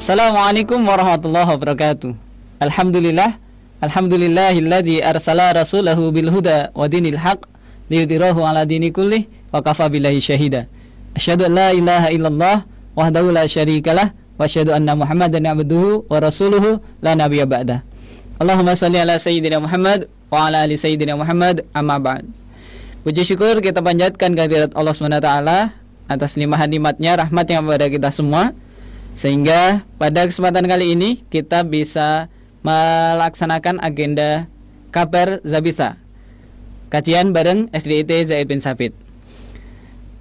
Assalamualaikum warahmatullahi wabarakatuh. Alhamdulillahilladzi arsala rasulahu bil huda wa dinil haq liyudhhirahu ala dini kullih wa kafa billahi syahida. Asyhadu an la ilaha illallah wahdahu la syarikalah wa asyhadu anna Muhammadan abduhu wa rasuluhu la nabiyya ba'dah. Allahumma shalli ala sayyidina Muhammad wa ala ali sayyidina Muhammad, amma ba'd. Puji syukur kita panjatkan kehadirat Allah SWT atas limpahan nikmatnya, rahmatnya kepada kita semua, sehingga pada kesempatan kali ini kita bisa melaksanakan agenda Kabar Zabisa, kajian bareng SDIT Zaid bin Sabit.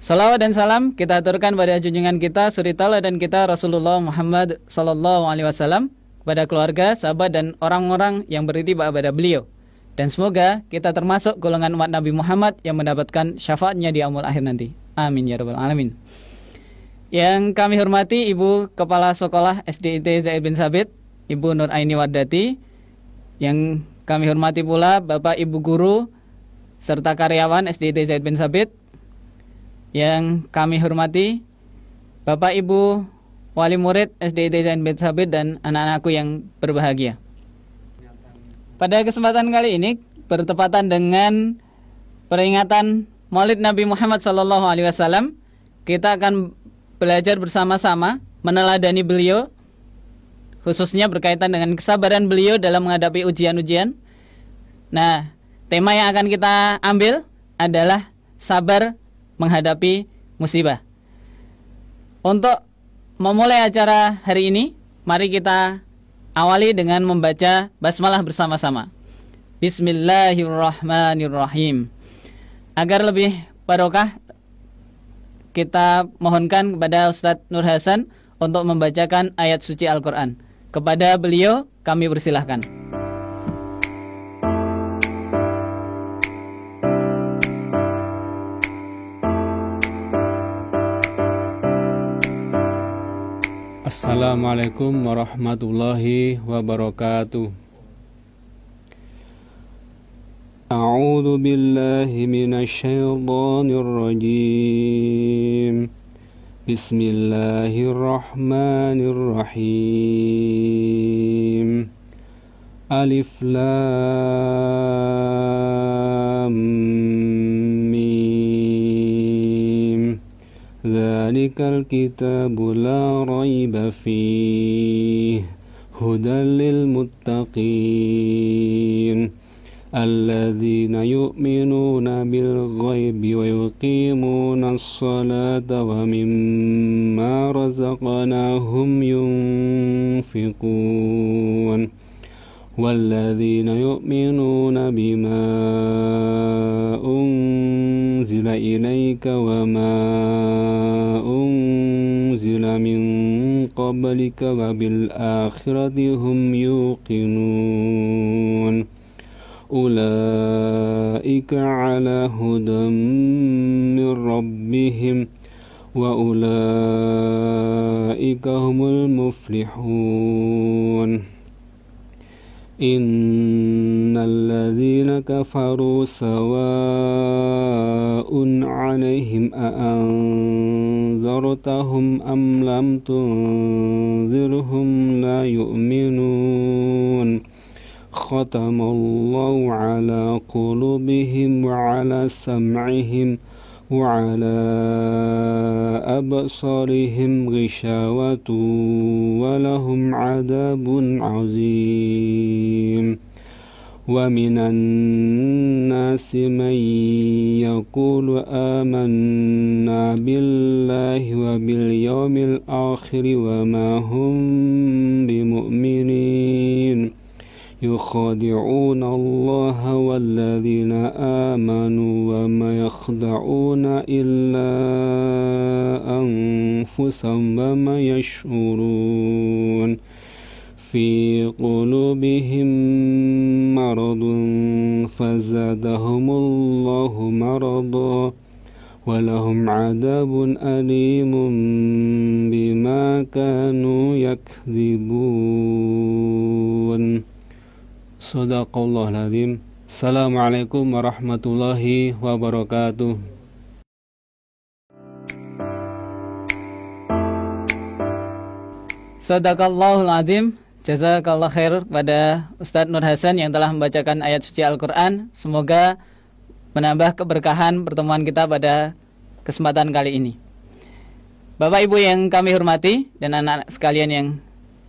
Salawat dan salam kita aturkan pada junjungan kita, suri tauladan kita Rasulullah Muhammad sallallahu alaihi wasallam, kepada keluarga, sahabat dan orang-orang yang beritibar pada beliau. Dan semoga kita termasuk golongan umat Nabi Muhammad yang mendapatkan syafaatnya di yaumul akhir nanti. Amin ya rabbal alamin. Yang kami hormati Ibu Kepala Sekolah SDIT Zaid bin Sabit, Ibu Nur Aini Wardati. Yang kami hormati pula Bapak Ibu Guru serta karyawan SDIT Zaid bin Sabit. Yang kami hormati Bapak Ibu Wali Murid SDIT Zaid bin Sabit dan anak-anakku yang berbahagia. Pada kesempatan kali ini bertepatan dengan peringatan Maulid Nabi Muhammad SAW, kita akan belajar bersama-sama meneladani beliau, khususnya berkaitan dengan kesabaran beliau dalam menghadapi ujian-ujian. Nah, tema yang akan kita ambil adalah sabar menghadapi musibah. Untuk memulai acara hari ini, mari kita awali dengan membaca basmalah bersama-sama. Bismillahirrahmanirrahim. Agar lebih barokah, kita mohonkan kepada Ustadz Nur Hasan untuk membacakan ayat suci Al-Quran. Kepada beliau kami persilahkan. Assalamualaikum warahmatullahi wabarakatuh. A'udzu billahi minasy syaithanir rajim. Bismillahirrahmanirrahim. Alif Lam Mim. Dzalikal kitabu la raiba fihi hudan lil muttaqin alladzina yu'minuna bil ghaibi wa yuqimuna as-salata wa mimma razaqnahum yunfiqun walladzina yu'minuna bima unzila ilayka wa ma unzila min qablika wa bil akhirati hum yuqinun ulaika ala hudam min rabbihim wa ulaika humul muflihun. Innal ladzina kafaru sawa'un 'alaihim a'anzartahum am lam tunzirhum la yu'minun. Khatamallahu 'ala qulubihim wa 'ala sam'ihim wa 'ala absarihim ghishawatu wa lahum 'adabun 'azim. Wa minan nasi man yaqulu amanna billahi wa bil yawmil akhir wa ma hum bimu'minin. يخادعون الله والذين آمنوا وما يخدعون إلا أنفسهم وما يشعرون في قلوبهم مرض فزادهم الله مرضا ولهم عذاب أليم بما كانوا يكذبون. Sadaqallahul azim. Assalamualaikum warahmatullahi wabarakatuh. Sadaqallahul azim. Jazakallah khair kepada Ustadz Nur Hasan yang telah membacakan ayat suci Al-Quran. Semoga menambah keberkahan pertemuan kita pada kesempatan kali ini. Bapak Ibu yang kami hormati dan anak-anak sekalian yang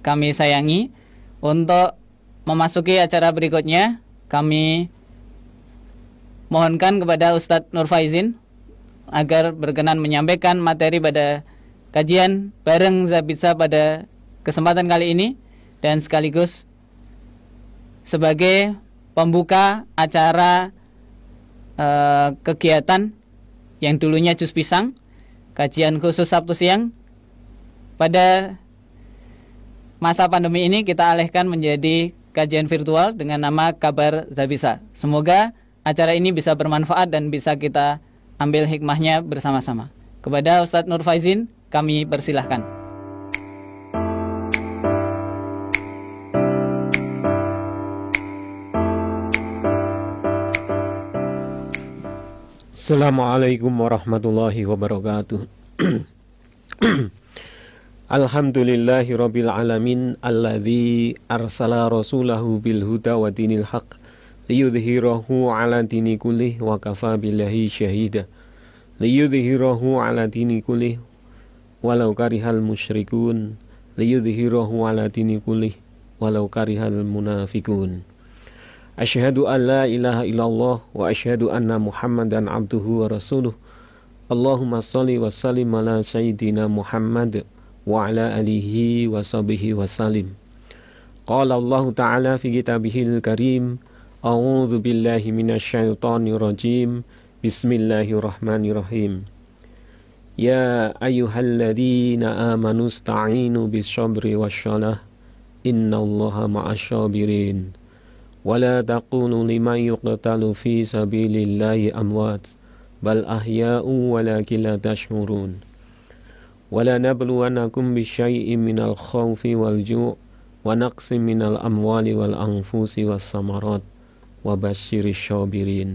kami sayangi, untuk memasuki acara berikutnya, kami mohonkan kepada Ustadz Nur Faizin agar berkenan menyampaikan materi pada kajian bareng Zabitsa pada kesempatan kali ini, dan sekaligus sebagai pembuka acara kegiatan yang dulunya Jus Pisang, kajian khusus Sabtu siang. Pada masa pandemi ini kita alihkan menjadi kajian virtual dengan nama Kabar Zabitsa. Semoga acara ini bisa bermanfaat dan bisa kita ambil hikmahnya bersama-sama. Kepada Ustadz Nur Faizin kami persilahkan. Assalamualaikum warahmatullahi wabarakatuh. Alhamdulillahi rabbil alamin alladzi arsala rasulahu bil huda wa dinil haq liyudhhirahu ala dini kullih wa kafa billahi syahida. Liyudhhirahu ala dini kullih walau karihal musyrikun. Liyudhhirahu ala dini kullih walau karihal munafikun. Asyhadu an la ilaha illallah wa asyhadu anna Muhammadan abduhu wa rasuluh. Allahumma shalli wa sallim ala sayyidina Muhammad wa ala alihi wa sahbihi wa salim. Qala Allah ta'ala fi kitabihil karim, a'udzu billahi minasyaitonir rajim. Bismillahirrahmanirrahim. Ya ayyuhalladzina amanu ista'inu bis-sabri wassalah. Innallaha ma'asy-syabirin. ولا تقولوا لمن يقتل في سبيل الله أموات بل أحياء ولكن لا تشعرون ولا نبلونكم بشيء من الخوف والجوع ونقص من الأموال والأنفس والثمرات وبشر الصابرين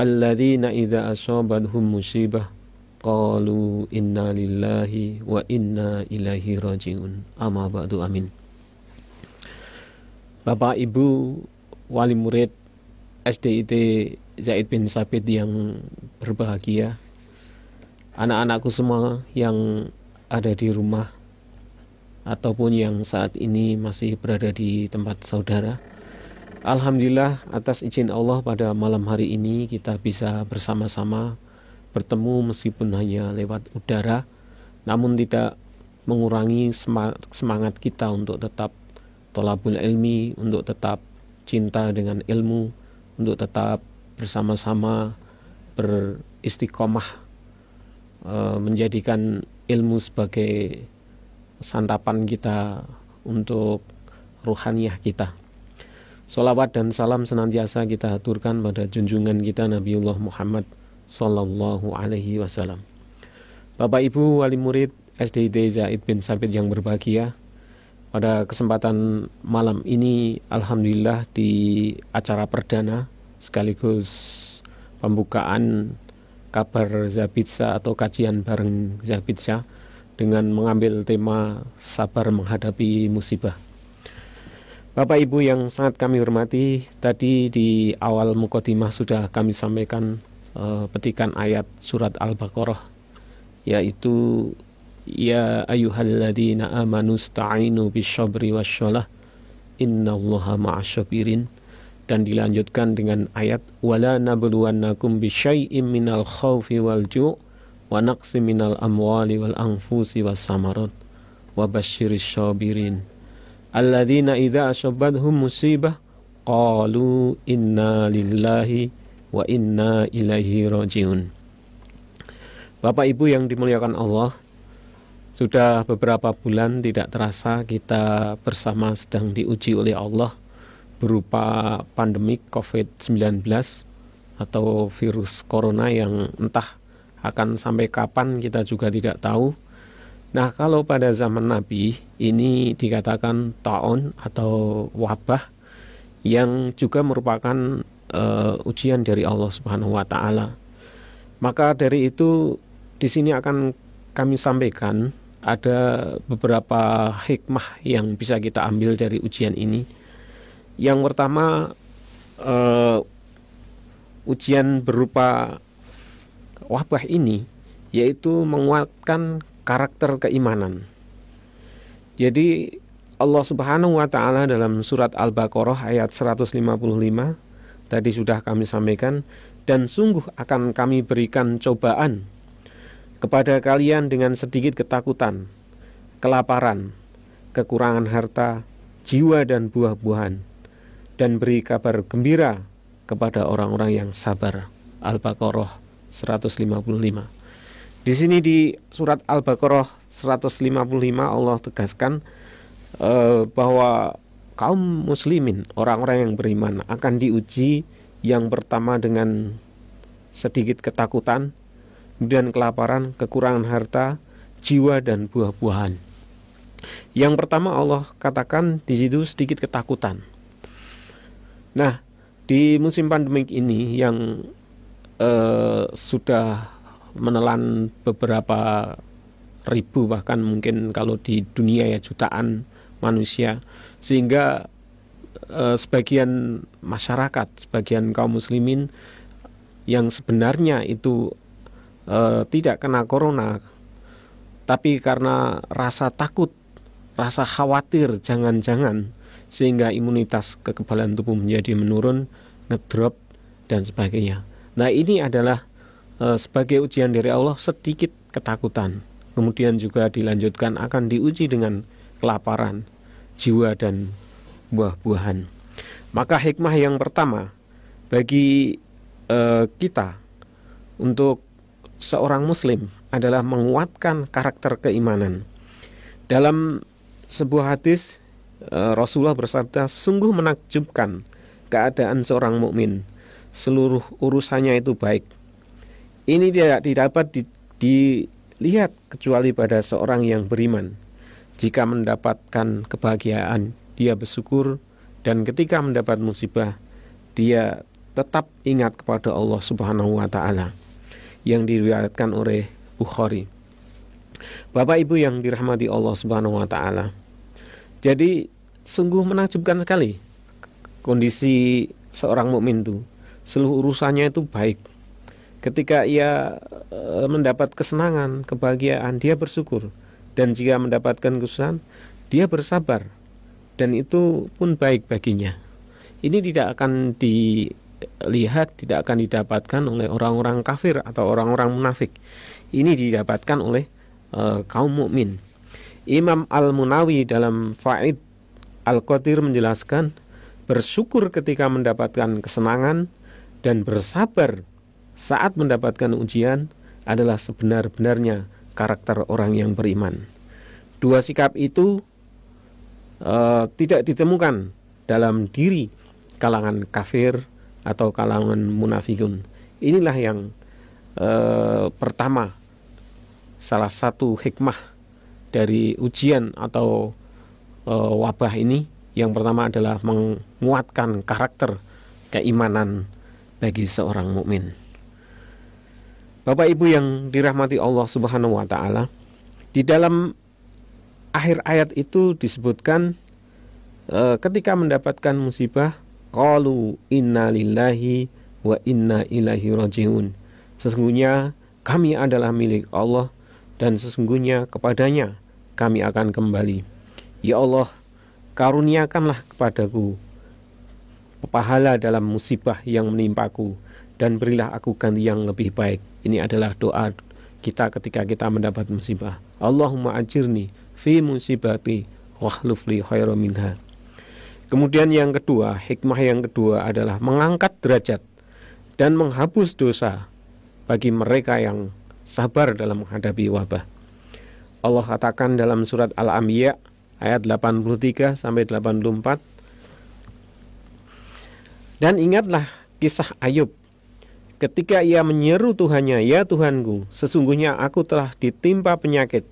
الذين إذا أصابتهم مصيبة قالوا إنا لله وإنا إليه راجعون أما بعد آمين. Bapak Ibu wali murid SDIT Zaid bin Sabit yang berbahagia, anak-anakku semua yang ada di rumah ataupun yang saat ini masih berada di tempat saudara, alhamdulillah atas izin Allah pada malam hari ini kita bisa bersama-sama bertemu meskipun hanya lewat udara, namun tidak mengurangi semangat kita untuk tetap tolabul ilmi, untuk tetap cinta dengan ilmu, untuk tetap bersama-sama beristiqomah, menjadikan ilmu sebagai santapan kita untuk ruhaniyah kita. Sholawat dan salam senantiasa kita aturkan pada junjungan kita Nabiullah Muhammad Sallallahu Alaihi Wasallam. Bapak Ibu wali murid SDIT Zaid bin Sabit yang berbahagia, pada kesempatan malam ini alhamdulillah di acara perdana sekaligus pembukaan Kabar Zabitsa atau kajian bareng Zabitsa dengan mengambil tema sabar menghadapi musibah. Bapak Ibu yang sangat kami hormati, tadi di awal mukadimah sudah kami sampaikan petikan ayat surat Al-Baqarah, yaitu Ya ayyuhalladzina amanu ista'inu bisyabri wassalah innallaha ma'asyabirin, dan dilanjutkan dengan ayat wala nabluwannakum bisyai'im minal khawfi wal ju' wa naqsi minal amwali wal anfusi was samarat wa basyiris syabirin alladzina idza asabathum musibah qalu inna lillahi wa inna ilaihi rajiun. Bapak Ibu yang dimuliakan Allah, sudah beberapa bulan tidak terasa kita bersama sedang diuji oleh Allah berupa pandemik COVID-19 atau virus corona yang entah akan sampai kapan kita juga tidak tahu. Nah, kalau pada zaman Nabi ini dikatakan ta'un atau wabah yang juga merupakan ujian dari Allah Subhanahu wa taala. Maka dari itu di sini akan kami sampaikan ada beberapa hikmah yang bisa kita ambil dari ujian ini. Yang pertama, ujian berupa wabah ini yaitu menguatkan karakter keimanan. Jadi Allah Subhanahu wa taala dalam surat Al-Baqarah ayat 155 tadi sudah kami sampaikan, dan sungguh akan kami berikan cobaan kepada kalian dengan sedikit ketakutan, kelaparan, kekurangan harta, jiwa dan buah-buahan, dan beri kabar gembira kepada orang-orang yang sabar. Al-Baqarah 155. Di sini di surat Al-Baqarah 155 Allah tegaskan bahwa kaum muslimin, orang-orang yang beriman akan diuji yang pertama dengan sedikit ketakutan, kemudian kelaparan, kekurangan harta, jiwa dan buah-buahan. Yang pertama Allah katakan di situ sedikit ketakutan. Nah, di musim pandemik ini yang sudah menelan beberapa ribu, bahkan mungkin kalau di dunia ya jutaan manusia, sehingga sebagian masyarakat, sebagian kaum muslimin yang sebenarnya itu tidak kena corona, tapi karena rasa takut, rasa khawatir jangan-jangan, sehingga imunitas kekebalan tubuh menjadi menurun, ngedrop dan sebagainya. Nah, ini adalah sebagai ujian dari Allah, sedikit ketakutan. Kemudian juga dilanjutkan akan diuji dengan kelaparan, jiwa dan buah-buahan. Maka hikmah yang pertama bagi kita untuk seorang muslim adalah menguatkan karakter keimanan. Dalam sebuah hadis Rasulullah bersabda, sungguh menakjubkan keadaan seorang mukmin, seluruh urusannya itu baik. Ini tidak dapat dilihat kecuali pada seorang yang beriman. Jika mendapatkan kebahagiaan, dia bersyukur, dan ketika mendapat musibah, dia tetap ingat kepada Allah Subhanahu wa taala. Yang diriwayatkan oleh Bukhari. Bapak Ibu yang dirahmati Allah Subhanahu wa taala. Jadi sungguh menakjubkan sekali kondisi seorang mukmin itu. Seluruh urusannya itu baik. Ketika ia mendapat kesenangan, kebahagiaan, dia bersyukur. Dan jika mendapatkan kesusahan, dia bersabar. Dan itu pun baik baginya. Ini tidak akan dilihat, tidak akan didapatkan oleh orang-orang kafir atau orang-orang munafik. Ini didapatkan oleh kaum mukmin. Imam Al-Munawi dalam Faid Al-Qadir menjelaskan, bersyukur ketika mendapatkan kesenangan dan bersabar saat mendapatkan ujian adalah sebenar-benarnya karakter orang yang beriman. Dua sikap itu tidak ditemukan dalam diri kalangan kafir atau kalangan munafikun. Inilah yang pertama, salah satu hikmah dari ujian atau wabah ini. Yang pertama adalah menguatkan karakter keimanan bagi seorang mukmin. Bapak Ibu yang dirahmati Allah Subhanahu wa taala, di dalam akhir ayat itu disebutkan ketika mendapatkan musibah, qalu inna lillahi wa inna ilaihi rajiun. Sesungguhnya kami adalah milik Allah dan sesungguhnya kepadanya kami akan kembali. Ya Allah, karuniakanlah kepadaku pahala dalam musibah yang menimpaku dan berilah aku ganti yang lebih baik. Ini adalah doa kita ketika kita mendapat musibah. Allahumma ajirni fi musibati wakhluf li khairan minha. Kemudian yang kedua, hikmah yang kedua adalah mengangkat derajat dan menghapus dosa bagi mereka yang sabar dalam menghadapi wabah. Allah katakan dalam surat Al-Anbiya ayat 83 sampai 84. Dan ingatlah kisah Ayub ketika ia menyeru Tuhannya, ya Tuhanku, sesungguhnya aku telah ditimpa penyakit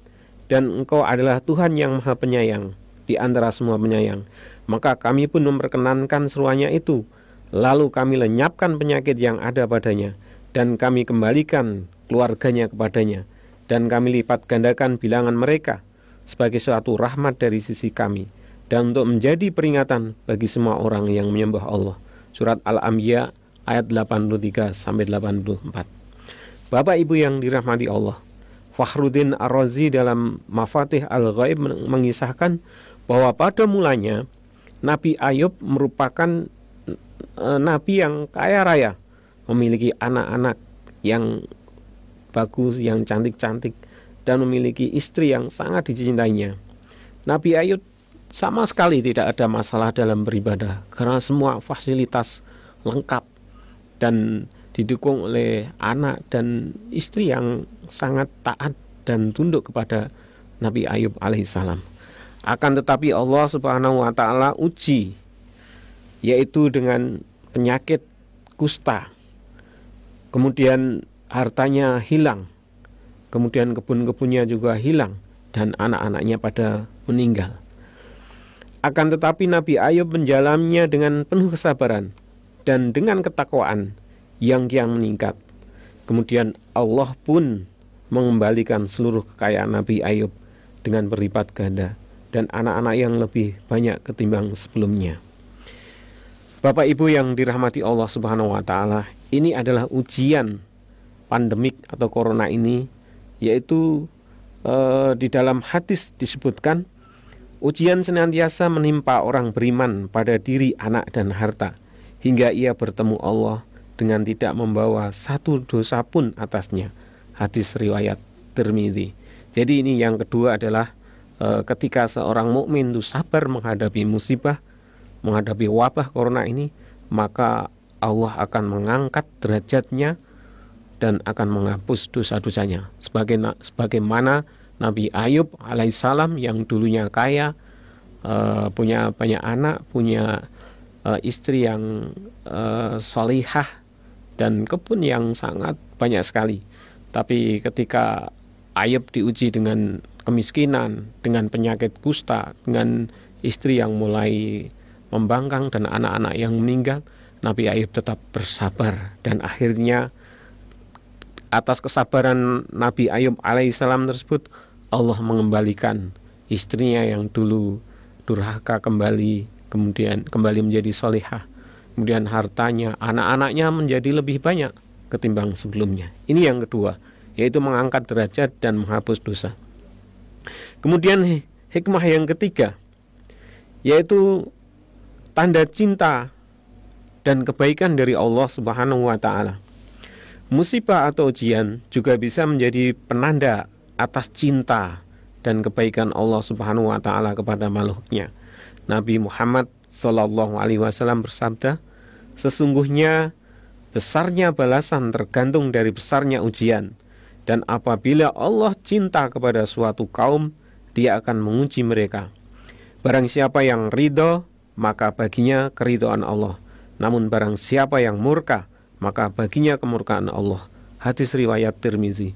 dan Engkau adalah Tuhan yang Maha Penyayang di antara semua penyayang. Maka kami pun memperkenankan seruannya itu, lalu kami lenyapkan penyakit yang ada padanya dan kami kembalikan keluarganya kepadanya dan kami lipat gandakan bilangan mereka sebagai suatu rahmat dari sisi kami, dan untuk menjadi peringatan bagi semua orang yang menyembah Allah. Surat Al-Anbiya ayat 83-84. Bapak Ibu yang dirahmati Allah, Fakhruddin Ar-Razi dalam Mafatih Al-Ghaib mengisahkan bahwa pada mulanya Nabi Ayub merupakan nabi yang kaya raya, memiliki anak-anak yang bagus, yang cantik-cantik, dan memiliki istri yang sangat dicintainya. Nabi Ayub sama sekali tidak ada masalah dalam beribadah karena semua fasilitas lengkap dan didukung oleh anak dan istri yang sangat taat dan tunduk kepada Nabi Ayub alaihissalam. Akan tetapi Allah Subhanahu wa taala uji, yaitu dengan penyakit kusta. Kemudian hartanya hilang, kemudian kebun-kebunnya juga hilang, dan anak-anaknya pada meninggal. Akan tetapi Nabi Ayub menjalaninya dengan penuh kesabaran dan dengan ketakwaan yang kian meningkat. Kemudian Allah pun mengembalikan seluruh kekayaan Nabi Ayub dengan berlipat ganda dan anak-anak yang lebih banyak ketimbang sebelumnya. Bapak Ibu yang dirahmati Allah Subhanahu wa taala, ini adalah ujian pandemik atau corona ini, yaitu di dalam hadis disebutkan ujian senantiasa menimpa orang beriman pada diri, anak dan harta, hingga ia bertemu Allah dengan tidak membawa satu dosa pun atasnya. Hadis riwayat Tirmidzi. Jadi ini yang kedua adalah ketika seorang mukmin itu sabar menghadapi musibah, menghadapi wabah corona ini, maka Allah akan mengangkat derajatnya dan akan menghapus dosa-dosanya. Sebagaimana Nabi Ayub alaihissalam yang dulunya kaya, punya banyak anak, punya istri yang solihah, dan kebun yang sangat banyak sekali. Tapi ketika Ayub diuji dengan kemiskinan, dengan penyakit kusta, dengan istri yang mulai membangkang dan anak-anak yang meninggal, Nabi Ayub tetap bersabar, dan akhirnya atas kesabaran Nabi Ayub alaihissalam tersebut, Allah mengembalikan istrinya yang dulu durhaka kemudian kembali menjadi solihah. Kemudian hartanya, anak-anaknya menjadi lebih banyak ketimbang sebelumnya. Ini yang kedua, yaitu mengangkat derajat dan menghapus dosa. Kemudian hikmah yang ketiga, yaitu tanda cinta dan kebaikan dari Allah Subhanahu wa taala. Musibah atau ujian juga bisa menjadi penanda atas cinta dan kebaikan Allah Subhanahu wa taala kepada makhluknya. Nabi Muhammad sallallahu alaihi wasallam bersabda, sesungguhnya besarnya balasan tergantung dari besarnya ujian, dan apabila Allah cinta kepada suatu kaum, Dia akan menguji mereka. Barang siapa yang ridho, maka baginya keridhaan Allah. Namun barang siapa yang murka, maka baginya kemurkaan Allah. Hadis riwayat Tirmizi.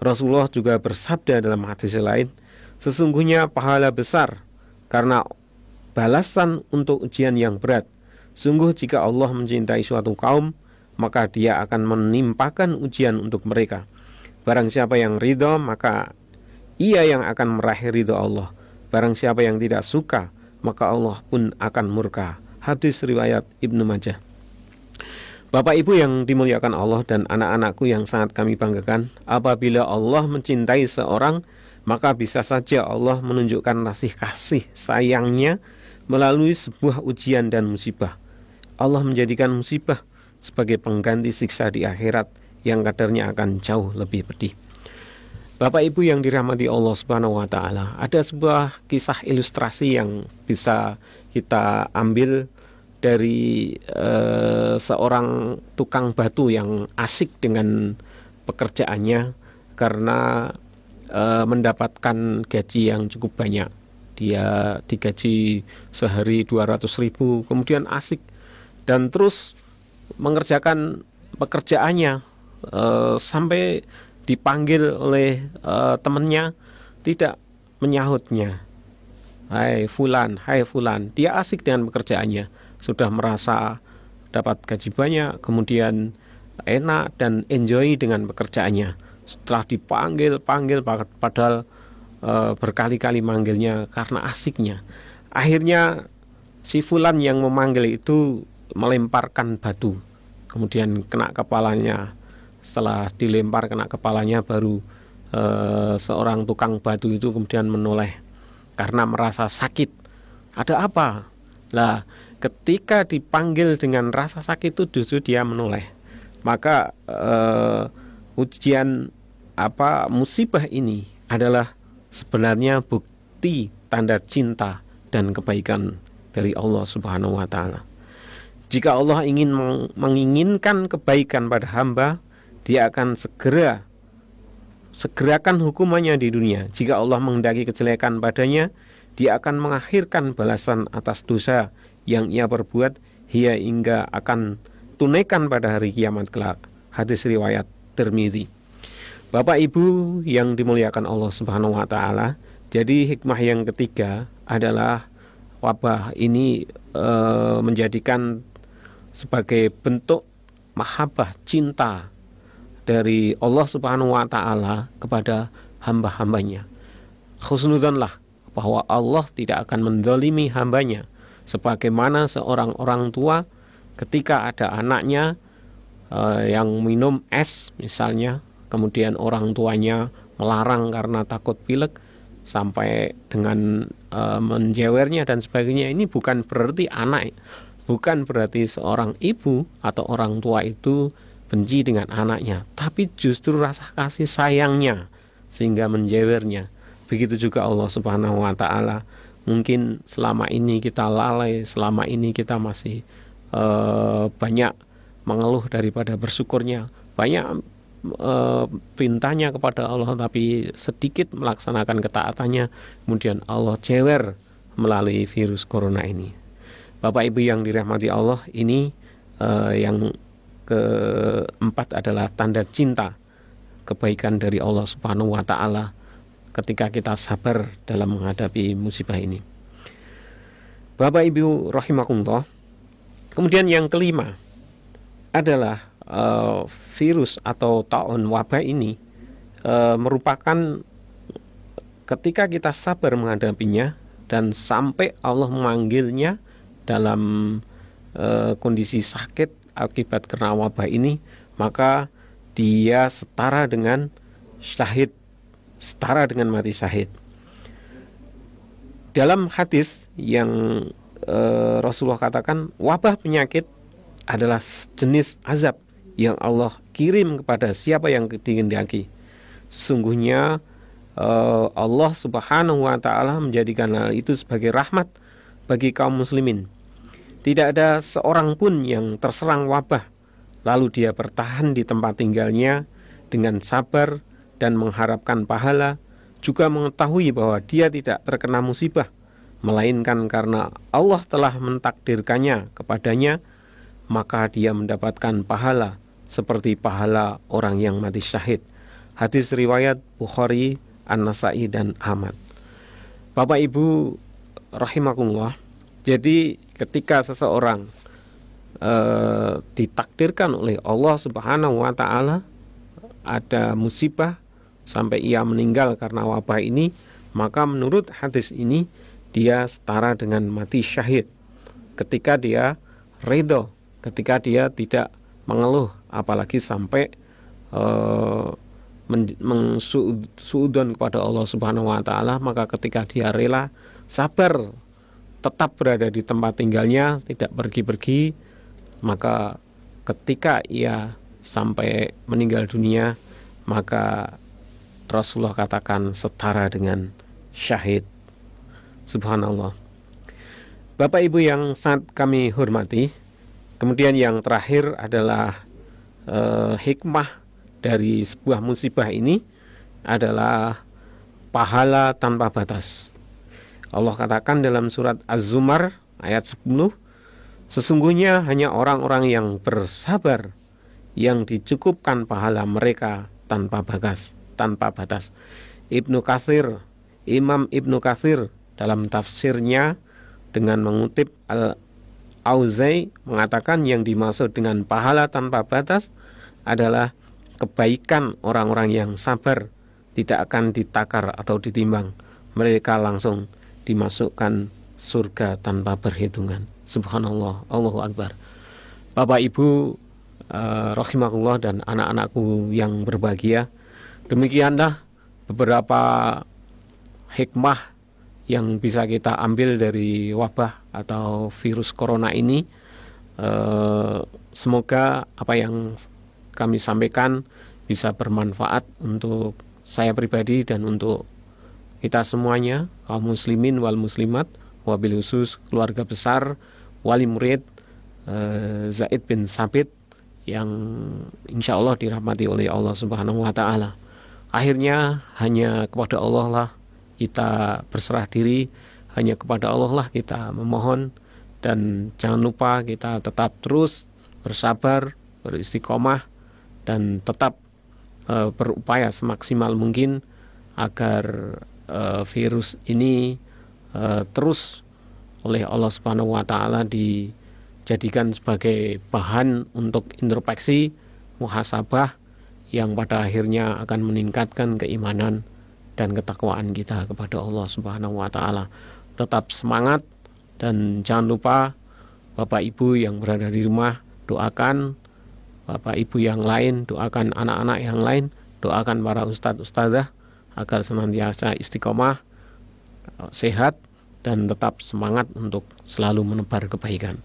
Rasulullah juga bersabda dalam hadis lain, sesungguhnya pahala besar karena balasan untuk ujian yang berat. Sungguh jika Allah mencintai suatu kaum, maka Dia akan menimpakan ujian untuk mereka. Barang siapa yang ridho, maka ia yang akan meraih ridho Allah. Barang siapa yang tidak suka, maka Allah pun akan murka. Hadis riwayat Ibnu Majah. Bapak Ibu yang dimuliakan Allah dan anak-anakku yang sangat kami banggakan, apabila Allah mencintai seorang, maka bisa saja Allah menunjukkan kasih sayangnya melalui sebuah ujian dan musibah. Allah menjadikan musibah sebagai pengganti siksa di akhirat yang kadarnya akan jauh lebih pedih. Bapak Ibu yang dirahmati Allah Subhanahu wa taala, ada sebuah kisah ilustrasi yang bisa kita ambil dari seorang tukang batu yang asik dengan pekerjaannya karena mendapatkan gaji yang cukup banyak. Dia digaji sehari 200.000, kemudian asik dan terus mengerjakan pekerjaannya sampai dipanggil oleh temannya, tidak menyahutnya. Hai fulan, dia asik dengan pekerjaannya, sudah merasa dapat gaji banyak, kemudian enak dan enjoy dengan pekerjaannya. setelah dipanggil padahal berkali-kali manggilnya karena asiknya. Akhirnya si fulan yang memanggil itu melemparkan batu, kemudian kena kepalanya. Setelah dilempar kena kepalanya, baru seorang tukang batu itu kemudian menoleh karena merasa sakit. Ada apa? Lah, ketika dipanggil dengan rasa sakit itu justru dia menoleh. Maka ujian musibah ini adalah sebenarnya bukti tanda cinta dan kebaikan dari Allah Subhanahu wa taala. Jika Allah ingin menginginkan kebaikan pada hamba, dia akan segerakan hukumannya di dunia. Jika Allah menghendaki kejelekan padanya, dia akan mengakhirkan balasan atas dosa yang ia perbuat hingga akan tunaikan pada hari kiamat kelak. Hadis riwayat Tirmizi. Bapak Ibu yang dimuliakan Allah Subhanahu wa taala, jadi hikmah yang ketiga adalah wabah ini menjadikan sebagai bentuk mahabbah, cinta dari Allah Subhanahu wa taala kepada hamba-hambanya. Khusnudzanlah bahwa Allah tidak akan menzalimi hambanya, sebagaimana seorang orang tua ketika ada anaknya yang minum es misalnya, kemudian orang tuanya melarang karena takut pilek sampai dengan menjewernya dan sebagainya. Ini bukan berarti bukan berarti seorang ibu atau orang tua itu benci dengan anaknya, tapi justru rasa kasih sayangnya sehingga menjewernya. Begitu juga Allah Subhanahu wa taala. Mungkin selama ini kita lalai, selama ini kita masih banyak mengeluh daripada bersyukurnya, banyak perintahnya kepada Allah tapi sedikit melaksanakan ketaatannya, kemudian Allah jewer melalui virus corona ini. Bapak Ibu yang dirahmati Allah, ini yang keempat adalah tanda cinta kebaikan dari Allah Subhanahu wa taala ketika kita sabar dalam menghadapi musibah ini. Bapak Ibu rahimakumullah. Kemudian yang kelima adalah virus atau taun wabah ini merupakan ketika kita sabar menghadapinya dan sampai Allah memanggilnya dalam kondisi sakit akibat karena wabah ini, maka dia setara dengan syahid, setara dengan mati syahid. Dalam hadis yang Rasulullah katakan, wabah penyakit adalah jenis azab yang Allah kirim kepada siapa yang dikehendaki. Sesungguhnya Allah Subhanahu wa taala menjadikan hal itu sebagai rahmat bagi kaum muslimin. Tidak ada seorang pun yang terserang wabah lalu dia bertahan di tempat tinggalnya dengan sabar dan mengharapkan pahala, juga mengetahui bahwa dia tidak terkena musibah, melainkan karena Allah telah mentakdirkannya kepadanya, maka dia mendapatkan pahala seperti pahala orang yang mati syahid. Hadis riwayat Bukhari, An-Nasai dan Ahmad. Bapak Ibu rahimakumullah, jadi ketika seseorang ditakdirkan oleh Allah Subhanahu wa taala ada musibah sampai ia meninggal karena wabah ini, maka menurut hadis ini dia setara dengan mati syahid ketika dia ridho, ketika dia tidak mengeluh, apalagi sampai suudon kepada Allah Subhanahu wa taala. Maka ketika dia rela sabar tetap berada di tempat tinggalnya, tidak pergi-pergi, maka ketika ia sampai meninggal dunia, maka Rasulullah katakan setara dengan syahid. Subhanallah. Bapak Ibu yang sangat kami hormati, kemudian yang terakhir adalah hikmah dari sebuah musibah ini adalah pahala tanpa batas. Allah katakan dalam surat Az-Zumar ayat 10, sesungguhnya hanya orang-orang yang bersabar yang dicukupkan pahala mereka tanpa batas. Imam Ibnu Katsir dalam tafsirnya dengan mengutip Al-Auza'i mengatakan yang dimaksud dengan pahala tanpa batas adalah kebaikan orang-orang yang sabar tidak akan ditakar atau ditimbang. Mereka langsung dimasukkan surga tanpa perhitungan. Subhanallah, Allahu Akbar. Bapak Ibu rahimakumullah dan anak-anakku yang berbahagia, demikianlah beberapa hikmah yang bisa kita ambil dari wabah atau virus corona ini. Semoga apa yang kami sampaikan bisa bermanfaat untuk saya pribadi dan untuk kita semuanya, kaum muslimin wal muslimat, wabil khusus keluarga besar wali murid Zaid bin Sabit yang insya Allah dirahmati oleh Allah Subhanahu wa Ta'ala. Akhirnya hanya kepada Allah lah kita berserah diri, hanya kepada Allah lah kita memohon, dan jangan lupa kita tetap terus bersabar, beristiqomah, dan tetap berupaya semaksimal mungkin agar virus ini terus oleh Allah Subhanahu wa Ta'ala dijadikan sebagai bahan untuk introspeksi, muhasabah yang pada akhirnya akan meningkatkan keimanan dan ketakwaan kita kepada Allah Subhanahu wa Ta'ala. Tetap semangat dan jangan lupa Bapak Ibu yang berada di rumah, doakan Bapak Ibu yang lain, doakan anak-anak yang lain, doakan para ustadz ustadzah agar senantiasa istiqomah, sehat, dan tetap semangat untuk selalu menebar kebaikan.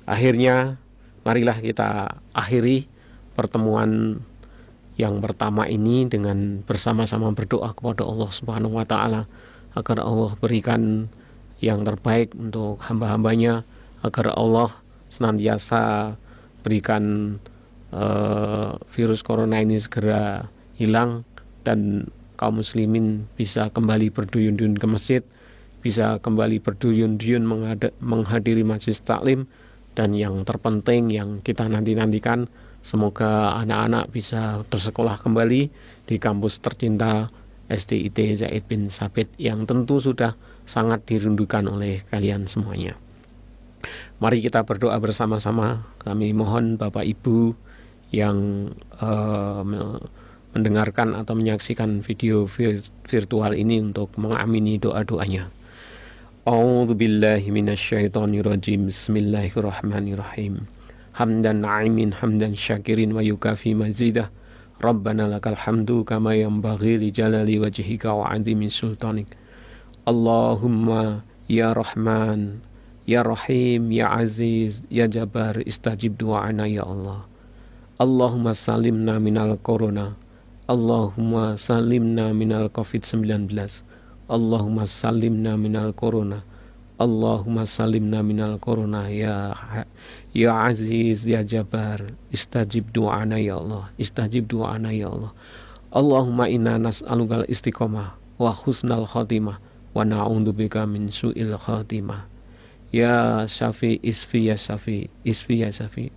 Akhirnya marilah kita akhiri pertemuan yang pertama ini dengan bersama-sama berdoa kepada Allah Subhanahu wa Ta'ala agar Allah berikan yang terbaik untuk hamba-hambanya, agar Allah senantiasa berikan virus corona ini segera hilang dan kaum muslimin bisa kembali berduyun-duyun ke masjid, bisa kembali berduyun-duyun menghadiri majelis taklim, dan yang terpenting yang kita nanti-nantikan, semoga anak-anak bisa bersekolah kembali di kampus tercinta SDIT Zaid bin Sabit yang tentu sudah sangat dirindukan oleh kalian semuanya. Mari kita berdoa bersama-sama. Kami mohon Bapak Ibu yang mendengarkan atau menyaksikan video virtual ini untuk mengamini doa-doanya. A'udzu billahi minasyaitonir rajim. Bismillahirrahmanirrahim. Hamdan na'imin hamdan syakirin wa yukafi mazidah. Rabbana lakal hamdu kama yanbaghi li jalali wajhika wa 'azimi sultanik. Allahumma ya Rahman, ya Rahim, ya Aziz, ya Jabbar, istajib du'ana ya Allah. Allahumma salimna minal corona. Allahumma salimna minal COVID-19. Allahumma salimna minal corona. Allahumma salimna minal corona ya Aziz ya Jabbar, istajib du'ana ya Allah, istajib du'ana ya Allah. Allahumma inna nas'alukal istiqomah wa husnal khatimah wa na'udzubika min su'il khatimah. Ya Syafi isfi ya Syafi isfi ya Syafi.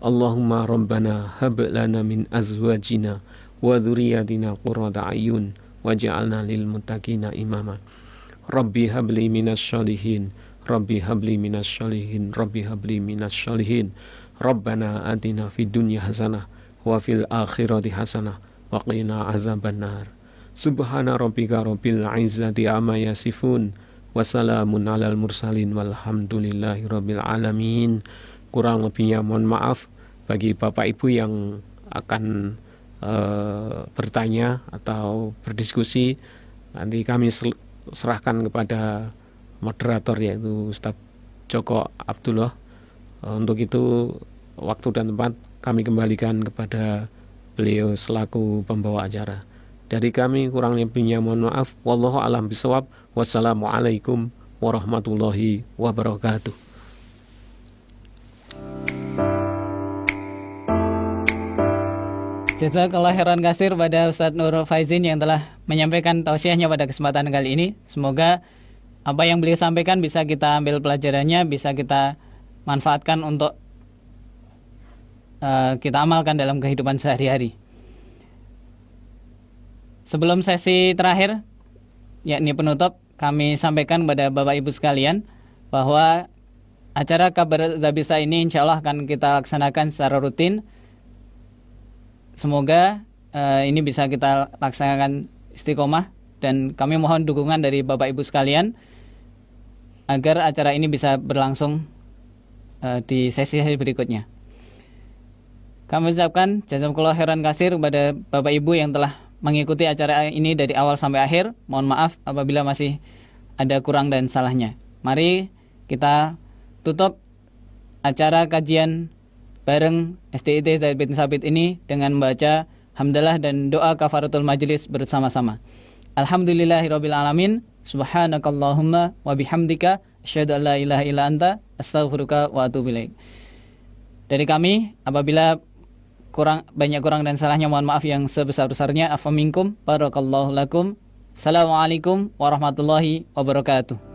Allahumma rabbana hab lana min azwajina wa dzurriyyatina qurrata a'yun waj'alna lil muttaqina imama. Rabbi habli minas syalihin, Rabbi habli minas syalihin, Rabbi habli minas syalihin. Rabbana atina fid dunya hasanah wa fil akhirati hasanah wa qina azabannar. Subhana rabbika rabbil izzati amma yasifun wa salamun alal mursalin walhamdulillahi rabbil alamin. Kurang lebihnya mohon maaf bagi Bapak Ibu yang akan bertanya atau berdiskusi. Nanti kami serahkan kepada moderator yaitu Ustadz Joko Abdullah. Untuk itu waktu dan tempat kami kembalikan kepada beliau selaku pembawa acara. Dari kami kurang lebihnya mohon maaf. Wallahu a'lam bishawab. Wassalamualaikum warahmatullahi wabarakatuh. Jazakallah khairan katsir pada Ustadz Nur Faizin yang telah menyampaikan tausiahnya pada kesempatan kali ini. Semoga apa yang beliau sampaikan bisa kita ambil pelajarannya, bisa kita manfaatkan untuk kita amalkan dalam kehidupan sehari-hari. Sebelum sesi terakhir, yakni penutup, kami sampaikan kepada Bapak Ibu sekalian bahwa acara Kabar Zabisa ini insya Allah akan kita laksanakan secara rutin semoga ini bisa kita laksanakan istiqomah, dan kami mohon dukungan dari Bapak Ibu sekalian agar acara ini bisa berlangsung di sesi berikutnya. Kami ucapkan jazakumullah khairan katsir kepada Bapak Ibu yang telah mengikuti acara ini dari awal sampai akhir. Mohon maaf apabila masih ada kurang dan salahnya. Mari kita tutup acara kajian bareng SDIT Zaid bin Sabit ini dengan membaca hamdalah dan doa kafaratul majlis bersama-sama. Alhamdulillahirabbil alamin. Subhanakallahumma wa bihamdika asyhadu an la ilaha illa anta astaghfiruka wa atubu ilaik. Dari kami, apabila banyak kurang dan salahnya, mohon maaf yang sebesar-besarnya. Afa minkum barakallahu lakum. Assalamualaikum warahmatullahi wabarakatuh.